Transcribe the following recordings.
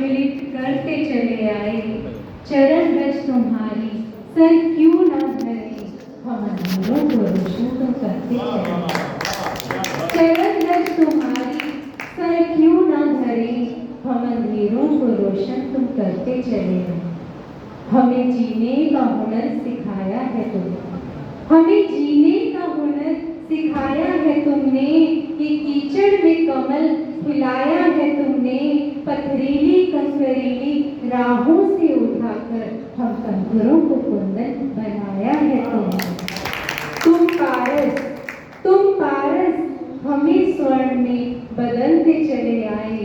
प्रज्वलित करते चले आए। चरण रज तुम्हारी सर क्यों ना धरे, हम अंधेरों को रोशन तो करते चले। चरण रज तुम्हारी सर क्यों ना धरे, हम अंधेरों को रोशन तुम करते चले। हमें जीने का हुनर सिखाया है तुमने, हमें जीने का हुनर सिखाया है तुमने। ये कीचड़ में कमल खिलाया है तुमने, पथरीली कंकरीली राहों से उठाकर हम कंकरों को कुंदन बनाया है तुमने। तुम पारस हमें स्वर्ण में बदलते चले आए।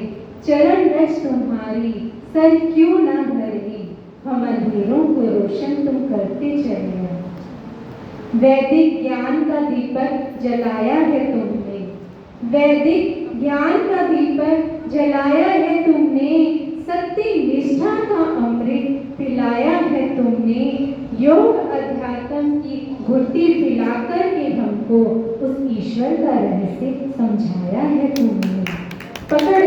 चरण रज तुम्हारी सर क्यों ना धरे, हम अंधेरों को रोशन तुम करते चले आए। वैदिक ज्ञान का दीपक जलाया है तुमने, वैदिक ज्ञान का दीपक जलाया है तुमने। सत्य निष्ठा का अमृत पिलाया है तुमने। योग अध्यात्म की घुट्टी पिलाकर के हमको उस ईश्वर का रहस्य समझाया है तुमने। पकड़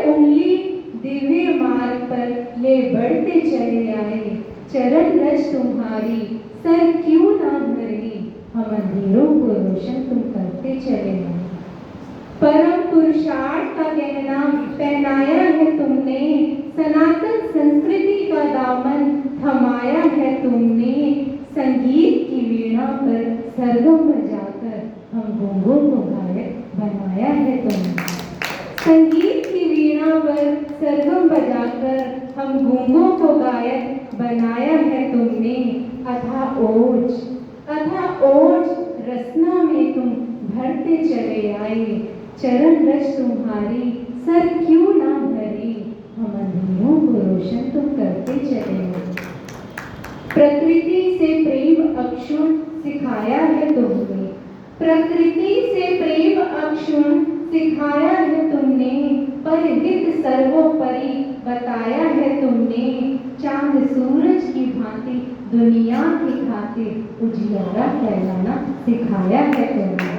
उंगली दिव्य मार्ग पर ले बढ़ते चले आए। चरण रज तुम्हारी सर क्यों ना धरे, हम अंधेरों को रोशन तुम करते चले आए। परम पुरुषार्थ का गहना पहनाया है तुमने, सनातन संस्कृति का दामन थमाया है तुमने। संगीत की वीणा पर सरगम बजाकर हम गूंगों को गायक बनाया है तुमने। संगीत की वीणा पर सरगम बजाकर हम गूंगों को गायक बनाया है तुमने। अथा ओज रसना में तुम भरते चले आए। चरण रज तुम्हारी सर क्यों ना धरे, हम अंधेरों को रोशन तुम करते चले आए। प्रकृति से प्रेम अक्षुण सिखाया है तुमने, प्रकृति से प्रेम अक्षुण सिखाया है तुमने। परहित सर्वोपरि बताया है तुमने। चांद सूरज की भांति दुनिया की खातिर उजियारा फैलाना सिखाया है तुमने।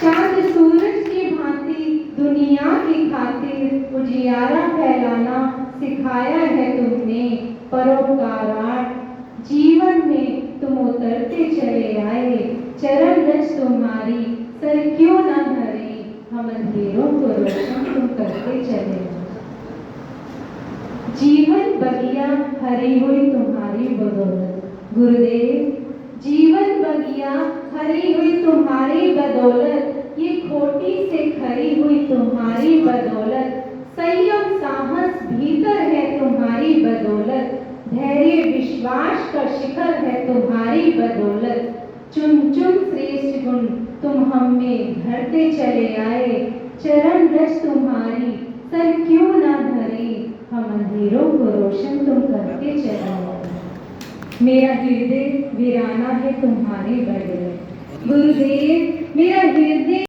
चांद सूरज की भांति दुनिया की खातिर उजियारा फैलाना सिखाया है तुमने। परोपकारार्थ जीवन में तुम उतरते चले आए। चरण रज तुम्हारी सर क्यों ना धरे, हम अंधेरों को रोशन तुम करते चले। जीवन बगिया हरी हुई तुम्हारी बदौलत गुरुदेव, जीवन बगिया हरी हुई तुम्हारी बदौलत। ये खोटी से खरी हुई तुम्हारी बदौलत। संयम साहस भीतर है तुम्हारी बदौलत। धैर्य विश्वास का शिखर है तुम्हारी बदौलत। चुन चुन श्रेष्ठ गुण तुम हम में भरते चले आए। चरण रज तुम्हारी सर क्यों ना धरे, हम अंधेरों को रोशन तुम करते चले आए। मेरा हृदय वीराना है तुम्हारे बदले गुरुदेव, मेरा हृदय